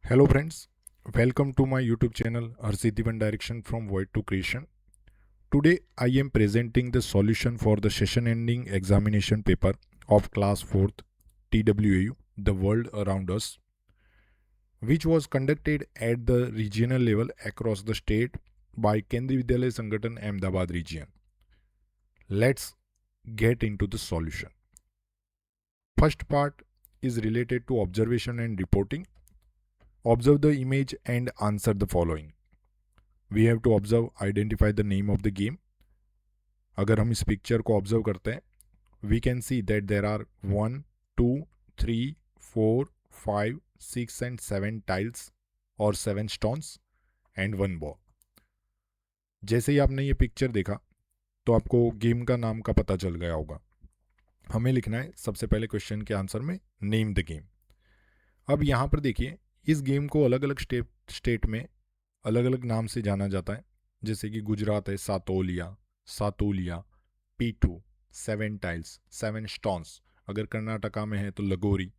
Hello friends, welcome to my YouTube channel Harshit One Direction from Void to Creation. Today I am presenting the solution for the session ending examination paper of class 4th TWAU The World Around Us, which was conducted at the regional level across the state by Kendriya Vidyalaya Sangathan Ahmedabad region. Let's get into the solution. First part is related to observation and reporting. Observe the image and answer the following. We have to observe, identify the name of the game. अगर हम इस picture को observe करते हैं, we can see that there are 1, 2, 3, 4, 5, 6 and 7 tiles or 7 stones and 1 ball. जैसे ही आपने ये picture देखा तो आपको गेम का नाम का पता चल गया होगा. हमें लिखना है सबसे पहले क्वेश्चन के आंसर में नेम द गेम. अब यहाँ पर देखिए, इस गेम को अलग अलग स्टेट में अलग अलग नाम से जाना जाता है. जैसे कि गुजरात है सातोलिया, सातोलिया, पीठू, 7 टाइल्स, 7 स्टोन्स. अगर कर्नाटका में है तो लगोरी.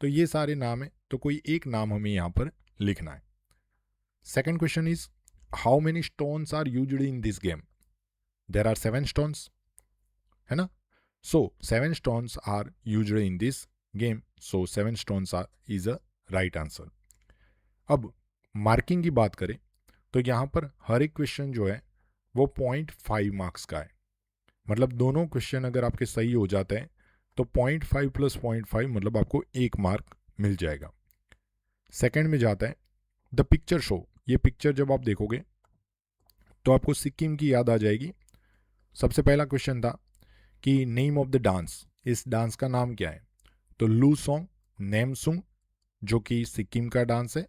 तो ये सारे नाम है, तो कोई एक नाम हमें यहाँ पर लिखना है. Second question is how many stones are used in this game. There are 7 stones, है ना. So 7 stones are used in this game, so 7 stones are is a right answer. अब मार्किंग की बात करें तो यहाँ पर हर एक क्वेश्चन जो है वो 0.5 मार्क्स का है. मतलब दोनों क्वेश्चन अगर आपके सही हो जाते हैं तो 0.5 प्लस 0.5 मतलब आपको 1 मार्क मिल जाएगा. सेकंड में जाता है द पिक्चर शो. ये पिक्चर जब आप देखोगे तो आपको सिक्किम की याद आ जाएगी. सबसे पहला क्वेश्चन था कि नेम ऑफ द डांस. इस डांस का नाम क्या है? तो लू सॉन्ग नेमसुंग, जो कि सिक्किम का डांस है.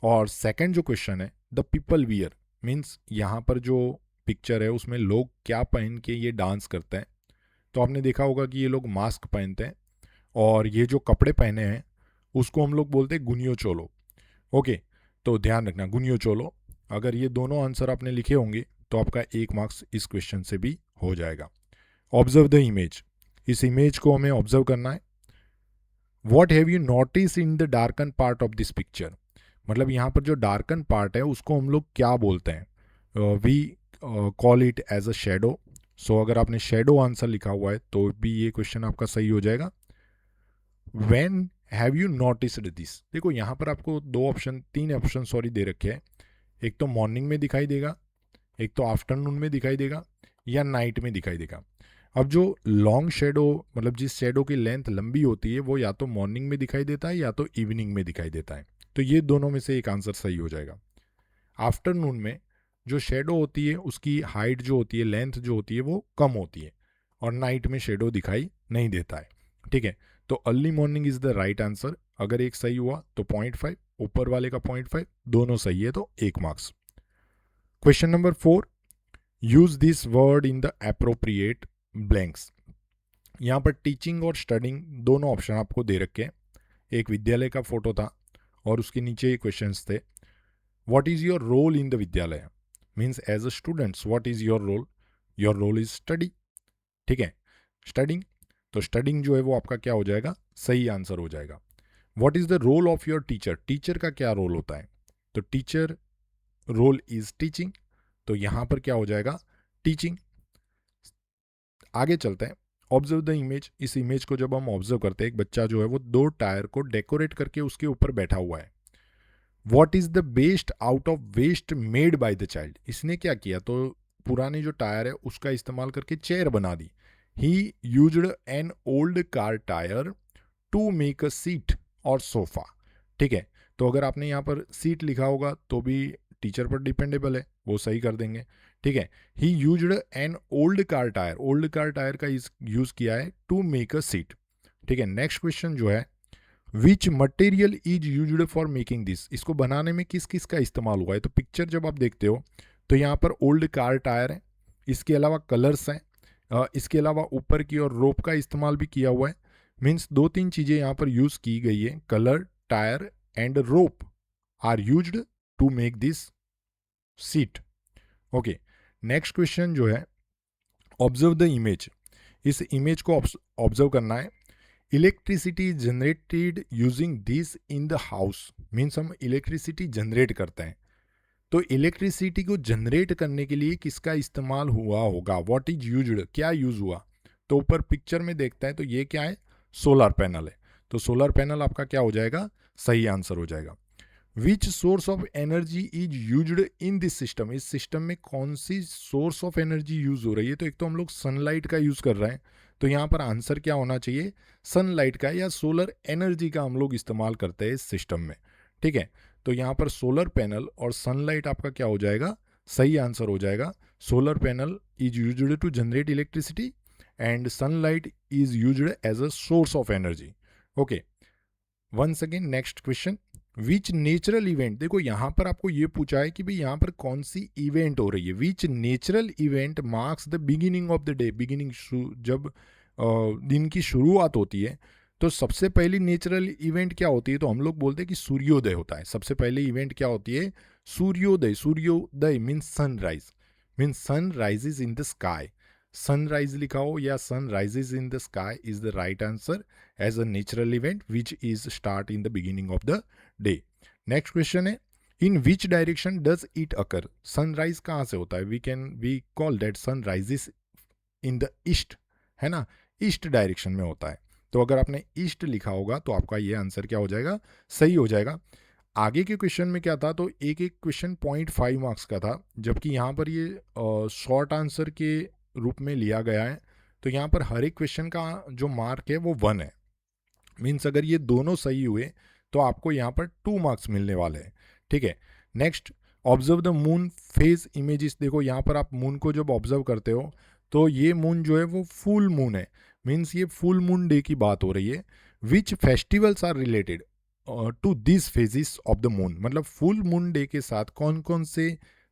और सेकंड जो क्वेश्चन है द पीपल वियर, मीन्स यहाँ पर जो पिक्चर है उसमें लोग क्या पहन के ये डांस करते हैं. तो आपने देखा होगा कि ये लोग मास्क पहनते हैं और ये जो कपड़े पहने हैं उसको हम लोग बोलते हैं गुनियो चोलो. ओके, तो ध्यान रखना गुनियो चोलो. अगर ये दोनों आंसर आपने लिखे होंगे तो आपका 1 मार्क्स इस क्वेश्चन से भी हो जाएगा. Observe the image. इस इमेज को हमें ऑब्जर्व करना है. What have you notice in the darken part of this picture. मतलब यहाँ पर जो डार्कन पार्ट है उसको हम लोग क्या बोलते हैं? We call it as a shadow. So अगर आपने शेडो आंसर लिखा हुआ है तो भी ये क्वेश्चन आपका सही हो जाएगा. When have you noticed this. देखो यहाँ पर आपको 3 ऑप्शन दे रखे हैं. एक तो मॉर्निंग में दिखाई देगा, एक तो आफ्टरनून में दिखाई देगा, या नाइट में दिखाई देगा. अब जो लॉन्ग शेडो, मतलब जिस शेडो की लेंथ लंबी होती है, वो या तो मॉर्निंग में दिखाई देता है या तो इवनिंग में दिखाई देता है. तो ये दोनों में से एक आंसर सही हो जाएगा. आफ्टरनून में जो शेडो होती है उसकी हाइट जो होती है, लेंथ जो होती है, वो कम होती है और नाइट में शेडो दिखाई नहीं देता है. ठीक है, तो early morning is the right answer. अगर एक सही हुआ तो 0.5, ऊपर वाले का 0.5, दोनों सही है तो 1 marks. Question number 4, use this word in the appropriate blanks. यहाँ पर टीचिंग और स्टडिंग दोनों ऑप्शन आपको दे रखे हैं. एक विद्यालय का फोटो था और उसके नीचे क्वेश्चंस थे. What is your role in the vidyalaya, means as a students what is your role. Your role is study. ठीक है, स्टडिंग. तो स्टडिंग जो है वो आपका क्या हो जाएगा? सही आंसर हो जाएगा. What is the role of your teacher. Teacher का क्या रोल होता है? तो टीचर रोल इज टीचिंग. तो यहां पर क्या हो जाएगा? टीचिंग. आगे चलते हैं. Observe the image. इस इमेज को जब हम ऑब्जर्व करते हैं, एक बच्चा जो है वो 2 टायर को डेकोरेट करके उसके ऊपर बैठा हुआ है. What is the best out of waste made by the child. इसने क्या किया? तो पुराने जो टायर है उसका इस्तेमाल करके चेयर बना दी. He used an old car tyre to make a seat और सोफा. ठीक है, तो अगर आपने यहाँ पर सीट लिखा होगा तो भी टीचर पर डिपेंडेबल है, वो सही कर देंगे. ठीक है, ही used an old car tyre. Old car tyre का यूज किया है टू मेक अ सीट. ठीक है, नेक्स्ट क्वेश्चन जो है which material is used for making this. इसको बनाने में किस किस का इस्तेमाल हुआ है? तो पिक्चर जब आप देखते हो तो यहाँ पर ओल्ड कार टायर है, इसके अलावा कलर्स हैं, इसके अलावा ऊपर की और रोप का इस्तेमाल भी किया हुआ है. मीन्स 2-3 चीज़ें यहाँ पर यूज की गई है. Colour, tyre and rope are used to make this seat. Okay, next question जो है ऑब्जर्व द इमेज. इस इमेज को ऑब्जर्व करना है. Electricity is generated using this in the house, means हम इलेक्ट्रिसिटी जनरेट करते हैं। तो इलेक्ट्रिसिटी को जनरेट करने के लिए किसका इस्तेमाल हुआ होगा, व्हाट इज यूज्ड, क्या यूज हुआ। तो ऊपर पिक्चर में देखता है तो ये क्या है, सोलर पैनल है। तो सोलर पैनल आपका क्या हो जाएगा, सही आंसर हो जाएगा। Which source of energy is used in this system, इस सिस्टम में कौन सी सोर्स ऑफ एनर्जी यूज हो रही है। तो एक तो हम लोग सनलाइट का यूज कर रहे हैं, तो यहाँ पर आंसर क्या होना चाहिए, सनलाइट का या सोलर एनर्जी का हम लोग इस्तेमाल करते हैं इस सिस्टम में। ठीक है, तो यहाँ पर सोलर पैनल और सनलाइट आपका क्या हो जाएगा, सही आंसर हो जाएगा। Solar panel is used to generate electricity and sunlight is used as a source of energy. Okay, once again next question, which natural event, देखो यहाँ पर आपको ये पूछा है कि भाई यहाँ पर कौन सी इवेंट हो रही है। विच natural event marks the beginning of the day, beginning जब दिन की शुरुआत होती है तो सबसे पहली नेचुरल इवेंट क्या होती है, तो हम लोग बोलते हैं कि सूर्योदय होता है। सबसे पहले इवेंट क्या होती है, सूर्योदय। सूर्योदय means sunrise, means sun rises in the sky. Sunrise लिखा हो या sun rises in the sky is the right answer as a natural event which is start in the beginning of the day. Next question है, in which direction does it occur, sunrise कहाँ से होता है, we call that sun rises in the east, है ना, east direction में होता है। तो अगर आपने ईस्ट लिखा होगा तो आपका ये आंसर क्या हो जाएगा, सही हो जाएगा। आगे के क्वेश्चन में क्या था, तो एक एक क्वेश्चन 0.5 मार्क्स का था, जबकि यहाँ पर ये शॉर्ट आंसर के रूप में लिया गया है। तो यहाँ पर हर एक क्वेश्चन का जो मार्क है वो 1 है। मीन्स अगर ये दोनों सही हुए तो आपको यहाँ पर 2 मार्क्स मिलने वाले हैं। ठीक है, next, observe the moon phase images. देखो यहाँ पर आप मून को जब ऑब्जर्व करते हो तो ये मून जो है वो फुल मून है, मीन्स ये फुल मून डे की बात हो रही है। Which festivals are related to this phases of the moon, मतलब फुल मून डे के साथ कौन कौन से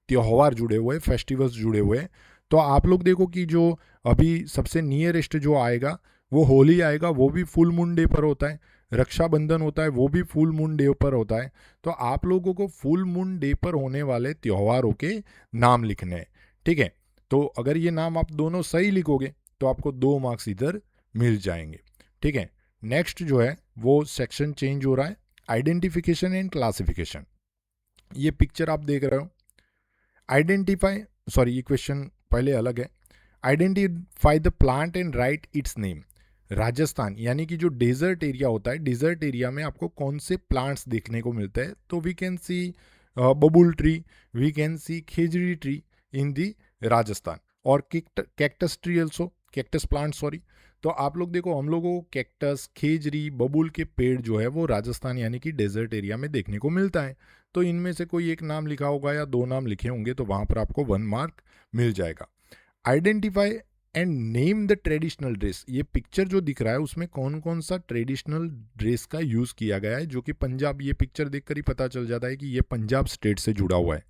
त्योहार जुड़े हुए हैं, फेस्टिवल्स जुड़े हुए हैं। तो आप लोग देखो कि जो अभी सबसे नियरेस्ट जो आएगा वो होली आएगा, वो भी फुल मून डे पर होता है। रक्षाबंधन होता है, वो भी फुल मून डे पर होता है। तो आप लोगों को फुल मून डे पर होने वाले त्योहारों के नाम लिखने हैं। ठीक है, तो अगर ये नाम आप दोनों सही लिखोगे तो आपको 2 मार्क्स इधर मिल जाएंगे। ठीक है, नेक्स्ट जो है वो सेक्शन चेंज हो रहा है, आइडेंटिफिकेशन एंड क्लासिफिकेशन। ये पिक्चर आप देख रहे हो, आइडेंटिफाई, सॉरी ये क्वेश्चन पहले अलग है। Identify the plant and right it's name. Rajasthan यानी कि जो डेजर्ट एरिया होता है, डेजर्ट एरिया में आपको कौन से प्लांट्स देखने को मिलते हैं, तो we can see babul tree, we can see khejri tree in the Rajasthan, और cactus tree also, cactus plant sorry. तो आप लोग देखो, हम लोगों को कैक्टस, खेजड़ी, बबुल के पेड़ जो है वो राजस्थान यानी कि डेजर्ट एरिया में देखने को मिलता है। तो इनमें से कोई एक नाम लिखा होगा या 2 नाम लिखे होंगे तो वहां पर आपको 1 मार्क मिल जाएगा। Identify and name the traditional dress. ये पिक्चर जो दिख रहा है उसमें कौन कौन सा ट्रेडिशनल ड्रेस का यूज किया गया है, जो कि पंजाब, ये पिक्चर देखकर ही पता चल जाता है कि ये पंजाब स्टेट से जुड़ा हुआ है।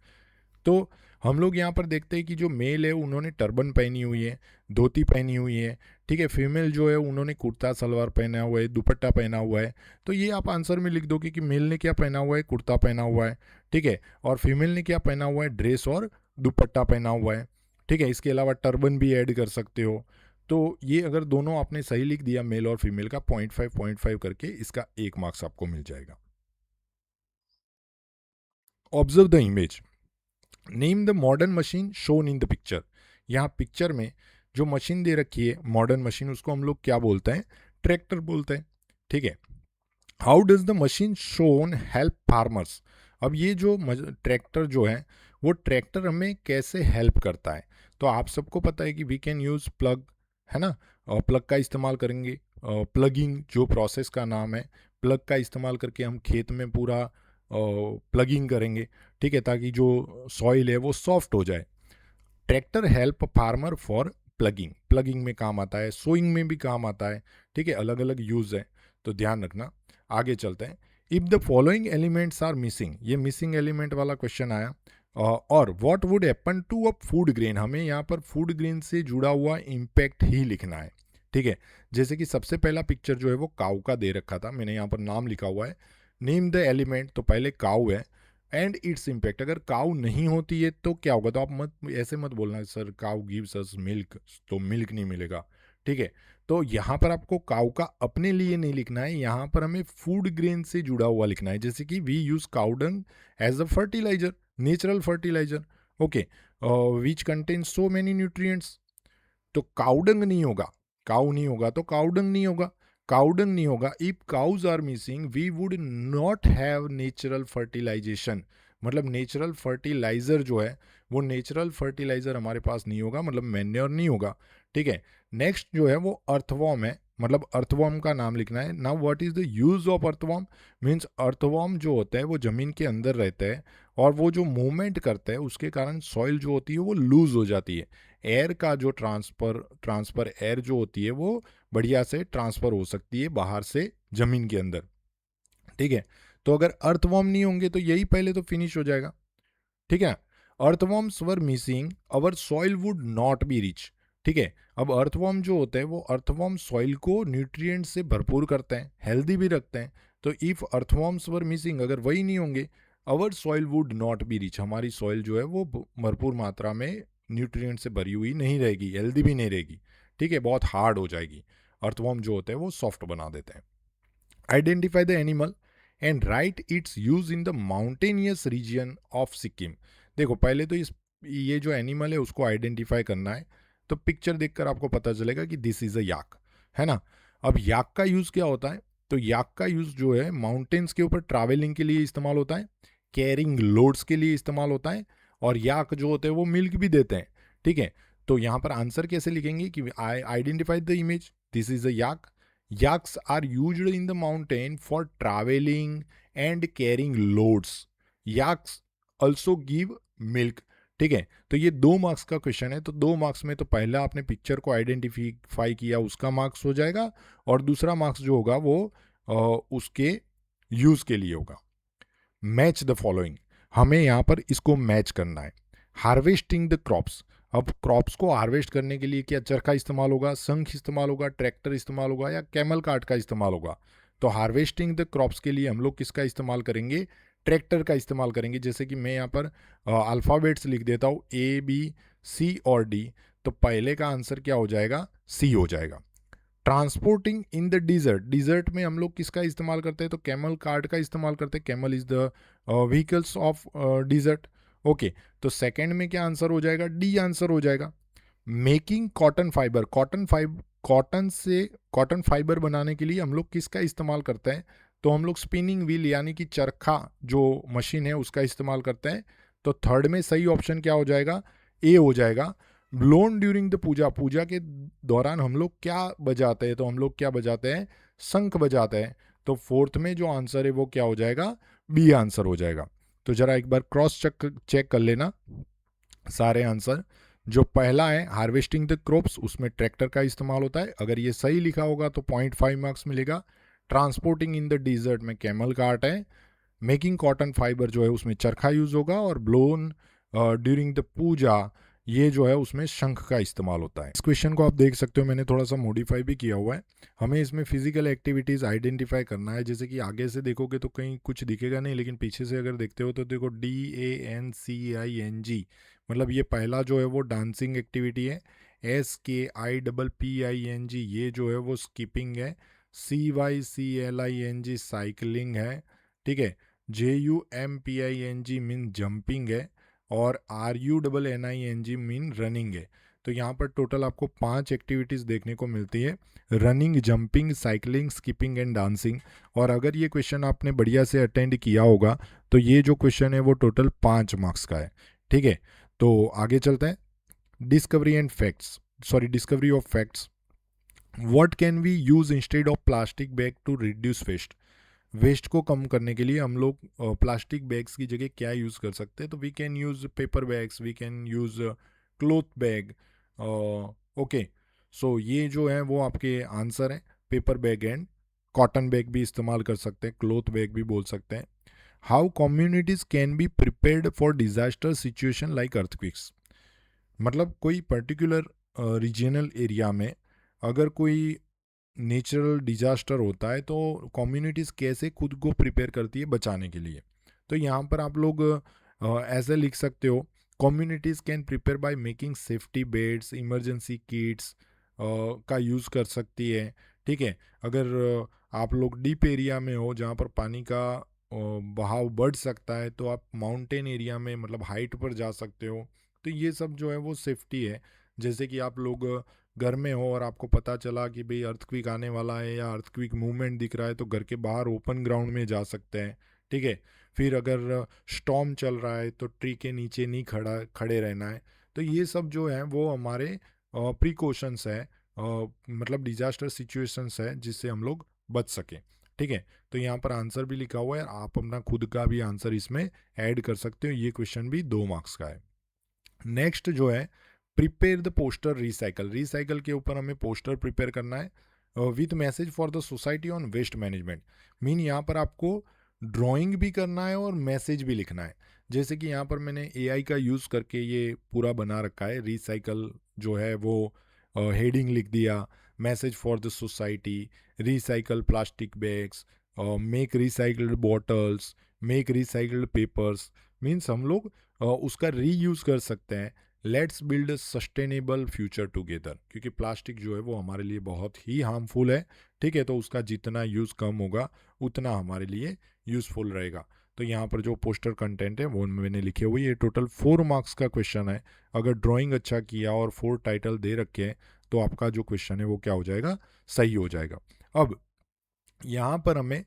तो हम लोग यहाँ पर देखते हैं कि जो मेल है उन्होंने टर्बन पहनी हुई है, धोती पहनी हुई है। ठीक है, फीमेल जो है उन्होंने कुर्ता सलवार पहना हुआ है, दुपट्टा पहना हुआ है। तो ये आप आंसर में लिख दो कि मेल ने क्या पहना हुआ है, कुर्ता पहना हुआ है। ठीक है, और फीमेल ने क्या पहना हुआ है, ड्रेस और दुपट्टा पहना हुआ है। ठीक है, इसके अलावा टर्बन भी ऐड कर सकते हो। तो ये अगर दोनों आपने सही लिख दिया, मेल और फीमेल का, 0.5 करके इसका 1 मार्क्स आपको मिल जाएगा। Observe the image, name the modern machine shown in the picture. यहाँ पिक्चर में जो मशीन दे रखी है मॉडर्न मशीन, उसको हम लोग क्या बोलते हैं, ट्रैक्टर बोलते हैं। ठीक है, how does the machine shown help farmers. अब ये जो ट्रैक्टर जो है वो ट्रैक्टर हमें कैसे हेल्प करता है, तो आप सबको पता है कि वी कैन यूज प्लग, है ना, प्लग का इस्तेमाल करेंगे। प्लगिंग जो प्रोसेस का नाम है, प्लग का इस्तेमाल करके हम खेत में पूरा प्लगिंग करेंगे। ठीक है, ताकि जो सॉइल है वो सॉफ्ट हो जाए। Tractor help farmer for plugging, plugging में काम आता है, सोइंग में भी काम आता है। ठीक है, अलग अलग यूज है, तो ध्यान रखना। आगे चलते हैं, if the following elements are missing, ये मिसिंग एलिमेंट वाला क्वेश्चन आया। और what would happen to a food grain, हमें यहाँ पर फूड ग्रेन से जुड़ा हुआ इम्पैक्ट ही लिखना है। ठीक है, जैसे कि सबसे पहला पिक्चर जो है वो काऊ का दे रखा था, मैंने यहाँ पर नाम लिखा हुआ है, नेम द एलिमेंट, तो पहले काऊ है, एंड इट्स इम्पैक्ट। अगर काऊ नहीं होती है तो क्या होगा, तो आप मत ऐसे मत बोलना सर काऊ गिव्स अस मिल्क, तो मिल्क नहीं मिलेगा। ठीक है, तो यहाँ पर आपको काउ का अपने लिए नहीं लिखना है, यहाँ पर हमें फूड ग्रेन से जुड़ा हुआ लिखना है, जैसे कि we use cow dung as a fertiliser, natural fertiliser, okay, which contain so many nutrients. तो काउडंग नहीं होगा, काउ नहीं होगा तो काउडंग नहीं होगा, काउडंग नहीं होगा। If cows are missing we would not have natural fertilisation, मतलब नेचुरल फर्टिलाइजर जो है वो नेचुरल फर्टिलाइजर हमारे पास नहीं होगा, मतलब मैन्योर नहीं होगा, ठीक है। नेक्स्ट जो है वो अर्थवॉर्म है, मतलब अर्थवॉर्म का नाम लिखना है। Now what is the use of earthworm, means earthworm जो होता है वो जमीन के अंदर रहता है और वो जो मूवमेंट करता है उसके कारण सॉइल जो होती है वो लूज हो जाती है। एयर का जो ट्रांसफर एयर जो होती है वो बढ़िया से ट्रांसफर हो सकती है बाहर से जमीन के अंदर, ठीक है। तो अगर अर्थवॉर्म नहीं होंगे तो यही पहले तो फिनिश हो जाएगा, ठीक है। Earthworms were missing our soil would not be rich, ठीक है। अब अर्थवॉर्म जो होता है वो अर्थवॉर्म सॉइल को न्यूट्रिएंट से भरपूर करते हैं, हेल्दी भी रखते हैं। तो इफ अर्थवॉर्म्स वर मिसिंग, अगर वही नहीं होंगे, our soil would not be rich, हमारी सॉइल जो है वो भरपूर मात्रा में न्यूट्रिएंट से भरी हुई नहीं रहेगी, हेल्दी भी नहीं रहेगी, ठीक है, बहुत हार्ड हो जाएगी। अर्थवॉर्म जो होते हैं वो सॉफ्ट बना देते हैं। Identify the animal and right it's use in the mountainous region of Sikkim. देखो पहले तो ये जो एनिमल है उसको आइडेंटिफाई करना है, तो पिक्चर देखकर आपको पता चलेगा कि दिस इज अ याक, है ना। अब याक का यूज क्या होता है, तो याक का यूज जो है माउंटेन्स के ऊपर ट्रैवलिंग के लिए इस्तेमाल होता है, कैरिंग लोड्स के लिए इस्तेमाल होता है, और याक जो होते हैं वो मिल्क भी देते हैं, ठीक है। तो यहाँ पर आंसर कैसे लिखेंगे कि आई identify the image, this is a yak. Yaks are used in the mountain for traveling and carrying loads. Yaks also give milk. ठीक है, तो ये 2 मार्क्स का क्वेश्चन है, तो 2 मार्क्स में तो पहला आपने पिक्चर को आइडेंटिफाई किया उसका मार्क्स हो जाएगा, और दूसरा मार्क्स जो होगा वो उसके यूज के लिए होगा। मैच द फॉलोइंग, हमें यहाँ पर इसको मैच करना है। हार्वेस्टिंग द क्रॉप्स, अब क्रॉप्स को हार्वेस्ट करने के लिए क्या चरखा इस्तेमाल होगा, शंख इस्तेमाल होगा, ट्रैक्टर इस्तेमाल होगा, या कैमल कार्ट का इस्तेमाल होगा। तो हार्वेस्टिंग द क्रॉप्स के लिए हम लोग किसका इस्तेमाल करेंगे, ट्रैक्टर का इस्तेमाल करेंगे। जैसे कि मैं यहाँ पर अल्फ़ाबेट्स लिख देता हूँ A B C और D, तो पहले का आंसर क्या हो जाएगा, C हो जाएगा। Transporting in the desert, desert में हम लोग किसका इस्तेमाल करते हैं, तो कैमल कार्ड का इस्तेमाल करते हैं, camel is the vehicles of dessert, okay. तो सेकंड में क्या आंसर हो जाएगा, डी आंसर हो जाएगा। Making cotton fibre, cotton fibre बनाने के लिए हम लोग किसका इस्तेमाल करते हैं, तो हम लोग स्पिनिंग व्हील यानी कि चरखा जो मशीन है उसका इस्तेमाल करते हैं। तो थर्ड में सही ऑप्शन क्या हो जाएगा, ए हो जाएगा। ब्लोन ड्यूरिंग द पूजा, पूजा के दौरान हम लोग क्या बजाते हैं, तो हम लोग क्या बजाते हैं, शंख बजाते हैं। तो फोर्थ में जो आंसर है वो क्या हो जाएगा, बी आंसर हो जाएगा। तो जरा एक बार क्रॉस चेक कर लेना सारे आंसर। जो पहला है हार्वेस्टिंग द क्रॉप्स, उसमें ट्रैक्टर का इस्तेमाल होता है, अगर ये सही लिखा होगा तो 0.5 मार्क्स मिलेगा। ट्रांसपोर्टिंग इन द डिजर्ट में कैमल कार्ट है। मेकिंग कॉटन फाइबर जो है उसमें चरखा यूज होगा, और ब्लोन ड्यूरिंग द पूजा ये जो है उसमें शंख का इस्तेमाल होता है। इस क्वेश्चन को आप देख सकते हो मैंने थोड़ा सा मॉडिफाई भी किया हुआ है। हमें इसमें फिजिकल एक्टिविटीज़ आइडेंटिफाई करना है, जैसे कि आगे से देखोगे तो कहीं कुछ दिखेगा नहीं, लेकिन पीछे से अगर देखते हो तो देखो DANCING, मतलब ये पहला जो है वो डांसिंग एक्टिविटी है। SKIPPING ये जो है वो स्कीपिंग है। CYCLING साइकिलिंग है, ठीक है। JUMPING मीन जंपिंग है, और RUNNING मीन रनिंग है। तो यहाँ पर टोटल आपको 5 एक्टिविटीज़ देखने को मिलती है, running, jumping, cycling, skipping and dancing. और अगर ये क्वेश्चन आपने बढ़िया से अटेंड किया होगा तो ये जो क्वेश्चन है वो टोटल 5 मार्क्स का है, ठीक है। तो आगे चलते हैं। Discovery of facts. What can we use instead of plastic bag to reduce waste, waste को कम करने के लिए हम लोग प्लास्टिक बैग्स की जगह क्या यूज़ कर सकते हैं, तो we can use paper bags, we can use cloth bag, okay. So ये जो है वो आपके आंसर हैं, paper bag and cotton bag भी इस्तेमाल कर सकते हैं, क्लोथ बैग भी बोल सकते हैं। How communities can be prepared for disaster situation like earthquakes, मतलब कोई पर्टिकुलर रीजनल एरिया में अगर कोई नेचुरल डिजास्टर होता है तो कम्युनिटीज़ कैसे खुद को प्रिपेयर करती है बचाने के लिए। तो यहाँ पर आप लोग ऐसे लिख सकते हो, communities can prepare by making safety beds, emergency kits, का यूज़ कर सकती है। ठीक है, अगर आप लोग डीप एरिया में हो जहाँ पर पानी का बहाव बढ़ सकता है तो आप माउंटेन एरिया में मतलब हाइट पर जा सकते हो। तो ये सब जो है वो सेफ्टी है। जैसे कि आप लोग घर में हो और आपको पता चला कि भाई अर्थक्वेक आने वाला है या अर्थक्वेक मूवमेंट दिख रहा है, तो घर के बाहर ओपन ग्राउंड में जा सकते हैं। ठीक है, फिर अगर स्टॉर्म चल रहा है तो ट्री के नीचे नहीं खड़े रहना है। तो ये सब जो है वो हमारे प्रिकॉशंस है, मतलब डिजास्टर सिचुएशंस है जिससे हम लोग बच सकें। ठीक है, तो यहाँ पर आंसर भी लिखा हुआ है, आप अपना खुद का भी आंसर इसमें ऐड कर सकते हो। ये क्वेश्चन भी 2 मार्क्स का है। नेक्स्ट जो है, prepare the poster recycle. Recycle के ऊपर हमें पोस्टर प्रिपेयर करना है with message for the society on waste management. Mean यहाँ पर आपको ड्राइंग भी करना है और मैसेज भी लिखना है। जैसे कि यहाँ पर मैंने एआई का यूज़ करके ये पूरा बना रखा है। रिसाइकल जो है वो हेडिंग लिख दिया, message for the society, recycle plastic bags, make recycled bottles, make recycled papers. Means हम लोग उसका रीयूज़ कर सकते हैं। Let's build sustainable future together, क्योंकि प्लास्टिक जो है वो हमारे लिए बहुत ही हार्मफुल है। ठीक है, तो उसका जितना यूज़ कम होगा उतना हमारे लिए यूज़फुल रहेगा। तो यहाँ पर जो पोस्टर कंटेंट है वो मैंने लिखे हुए। ये टोटल 4 मार्क्स का क्वेश्चन है। अगर ड्राइंग अच्छा किया और 4 टाइटल दे रखे हैं तो आपका जो क्वेश्चन है वो क्या हो जाएगा, सही हो जाएगा। अब यहाँ पर हमें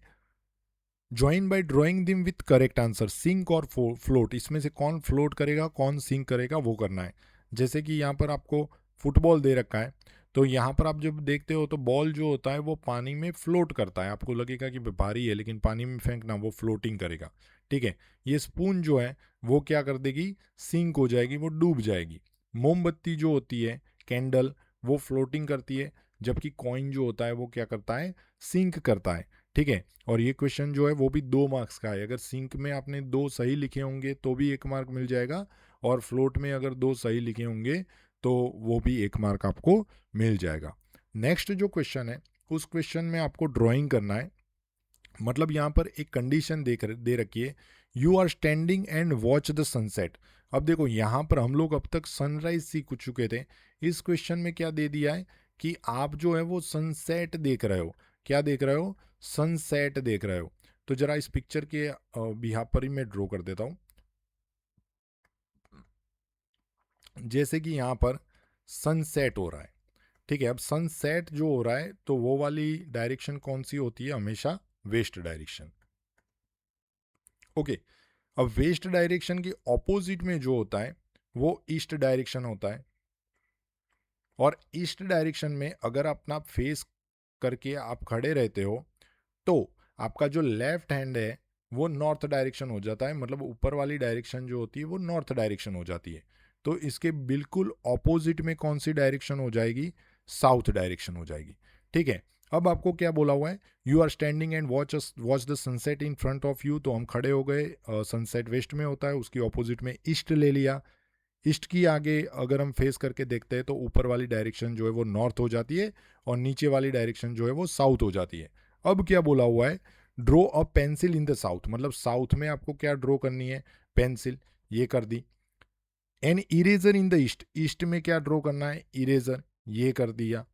join by drawing them with correct answer, sink और फ्लोट, इसमें से कौन फ्लोट करेगा कौन सिंक करेगा वो करना है। जैसे कि यहाँ पर आपको फुटबॉल दे रखा है, तो यहाँ पर आप जब देखते हो तो बॉल जो होता है वो पानी में फ्लोट करता है। आपको लगेगा कि भारी है, लेकिन पानी में फेंकना वो फ्लोटिंग करेगा। ठीक है, ये स्पून जो है वो क्या कर देगी, सिंक हो जाएगी, वो डूब जाएगी। मोमबत्ती जो होती है, कैंडल, वो फ्लोटिंग करती है, जबकि कॉइन जो होता है वो क्या करता है, सिंक करता है। ठीक है, और ये क्वेश्चन जो है वो भी 2 मार्क्स का है। अगर सिंक में आपने 2 सही लिखे होंगे तो भी 1 मार्क मिल जाएगा, और फ्लोट में अगर 2 सही लिखे होंगे तो वो भी 1 मार्क आपको मिल जाएगा। नेक्स्ट जो क्वेश्चन है उस क्वेश्चन में आपको ड्राइंग करना है। मतलब यहाँ पर एक कंडीशन दे रखी है, you are standing and watch the sunset. अब देखो यहाँ पर हम लोग अब तक सनराइज सीख चुके थे। इस क्वेश्चन में क्या दे दिया है कि आप जो है वो सनसेट देख रहे हो। क्या देख रहे हो, सनसेट देख रहे हो। तो जरा इस पिक्चर के बिहाफ पर ही मैं ड्रॉ कर देता हूँ। जैसे कि यहाँ पर सनसेट हो रहा है। ठीक है, अब सनसेट जो हो रहा है तो वो वाली डायरेक्शन कौन सी होती है, हमेशा वेस्ट डायरेक्शन। ओके, अब वेस्ट डायरेक्शन के ऑपोजिट में जो होता है वो ईस्ट डायरेक्शन होता है। और ईस्ट डायरेक्शन में अगर अपना फेस करके आप खड़े रहते हो तो आपका जो लेफ्ट हैंड है वो नॉर्थ डायरेक्शन हो जाता है। मतलब ऊपर वाली डायरेक्शन जो होती है वो नॉर्थ डायरेक्शन हो जाती है। तो इसके बिल्कुल ऑपोजिट में कौन सी डायरेक्शन हो जाएगी, साउथ डायरेक्शन हो जाएगी। ठीक है, अब आपको क्या बोला हुआ है, you are standing and watch the sunset in front of you. तो हम खड़े हो गए, सनसेट वेस्ट में होता है, उसकी ऑपोजिट में ईस्ट ले लिया। ईस्ट की आगे अगर हम फेस करके देखते हैं तो ऊपर वाली डायरेक्शन जो है वो नॉर्थ हो जाती है और नीचे वाली डायरेक्शन जो है वो साउथ हो जाती है। अब क्या बोला हुआ है, draw a pencil in the south. मतलब साउथ में आपको क्या ड्रॉ करनी है, पेंसिल, ये कर दी। An eraser in the east, east में क्या ड्रॉ करना है, इरेजर, ये कर दिया।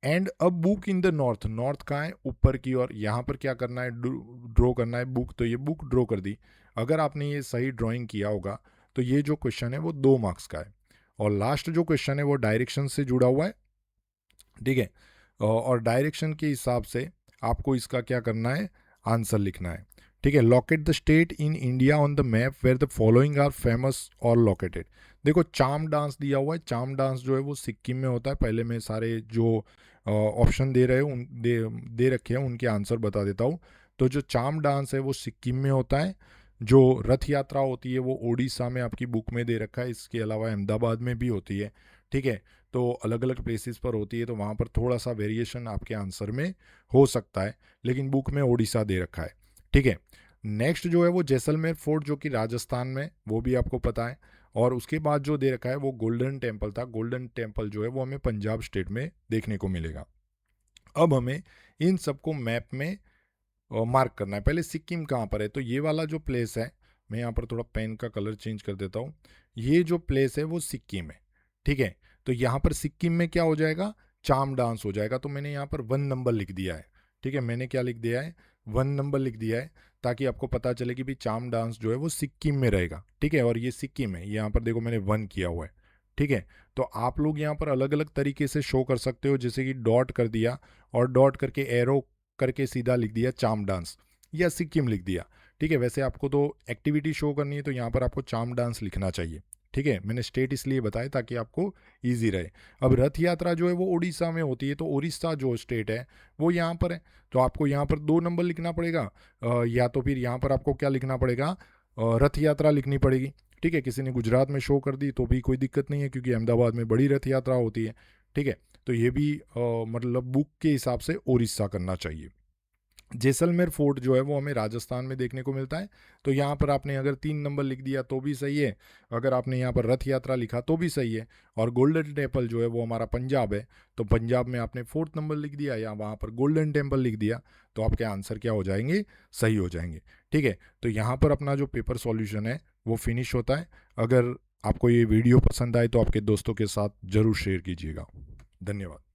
And a book in the north, north कहाँ है, ऊपर की ओर, यहाँ पर क्या करना है, ड्रॉ करना है बुक, तो ये बुक ड्रॉ कर दी। अगर आपने ये सही ड्राइंग किया होगा तो ये जो क्वेश्चन है वो 2 मार्क्स का है। और लास्ट जो क्वेश्चन है वो डायरेक्शन से जुड़ा हुआ है। ठीक है, और डायरेक्शन के हिसाब से आपको इसका क्या करना है, आंसर लिखना है। ठीक है, locate the state in India on the map where the following are famous और लोकेटेड। देखो चाम डांस दिया हुआ है, चाम डांस जो है वो सिक्किम में होता है। पहले मैं सारे जो ऑप्शन दे रहे उन दे रखे हैं उनके आंसर बता देता हूँ। तो जो चाम डांस है वो सिक्किम में होता है। जो रथ यात्रा होती है वो उड़ीसा में आपकी बुक में दे रखा है। इसके अलावा अहमदाबाद में भी होती है। ठीक है, तो अलग अलग प्लेसेस पर होती है, तो वहाँ पर थोड़ा सा वेरिएशन आपके आंसर में हो सकता है, लेकिन बुक में उड़ीसा दे रखा है। ठीक है, नेक्स्ट जो है वो जैसलमेर फोर्ट जो कि राजस्थान में, वो भी आपको पता है। और उसके बाद जो दे रखा है वो गोल्डन टेम्पल था। गोल्डन टेम्पल जो है वो हमें पंजाब स्टेट में देखने को मिलेगा। अब हमें इन सबको मैप में मार्क करना है। पहले सिक्किम कहाँ पर है, तो ये वाला जो प्लेस है, मैं यहाँ पर थोड़ा पेन का कलर चेंज कर देता हूँ। ये जो प्लेस है वो सिक्किम है। ठीक है, तो यहाँ पर सिक्किम में क्या हो जाएगा, चाम डांस हो जाएगा। तो मैंने यहाँ पर 1 नंबर लिख दिया है, ठीक है। मैंने क्या लिख दिया है, 1 नंबर लिख दिया है, ताकि आपको पता चले कि भाई चाम डांस जो है वो सिक्किम में रहेगा, ठीक है। और ये सिक्किम है, यहाँ पर देखो मैंने 1 किया हुआ है, ठीक है। तो आप लोग यहाँ पर अलग अलग तरीके से शो कर सकते हो, जैसे कि डॉट कर दिया और डॉट करके एरो करके सीधा लिख दिया चाम डांस या सिक्किम लिख दिया, ठीक है। वैसे आपको तो एक्टिविटी शो करनी है तो यहाँ पर आपको चाम डांस लिखना चाहिए, ठीक है। मैंने स्टेट इसलिए बताया ताकि आपको ईजी रहे। अब रथ यात्रा जो है वो उड़ीसा में होती है, तो उड़ीसा जो स्टेट है वो यहाँ पर है, तो आपको यहाँ पर 2 नंबर लिखना पड़ेगा, या तो फिर यहाँ पर आपको क्या लिखना पड़ेगा, रथ यात्रा लिखनी पड़ेगी, ठीक है। किसी ने गुजरात में शो कर दी तो भी कोई दिक्कत नहीं है, क्योंकि अहमदाबाद में बड़ी रथ यात्रा होती है, ठीक है। तो ये भी मतलब बुक के हिसाब से उड़ीसा करना चाहिए। जैसलमेर फोर्ट जो है वो हमें राजस्थान में देखने को मिलता है, तो यहाँ पर आपने अगर 3 नंबर लिख दिया तो भी सही है, अगर आपने यहाँ पर रथ यात्रा लिखा तो भी सही है। और गोल्डन टेम्पल जो है वो हमारा पंजाब है, तो पंजाब में आपने 4th नंबर लिख दिया या वहाँ पर गोल्डन टेम्पल लिख दिया, तो आपके आंसर क्या हो जाएंगे, सही हो जाएंगे, ठीक है। तो यहाँ पर अपना जो पेपर सॉल्यूशन है वो फिनिश होता है। अगर आपको ये वीडियो पसंद आए तो आपके दोस्तों के साथ ज़रूर शेयर कीजिएगा। धन्यवाद।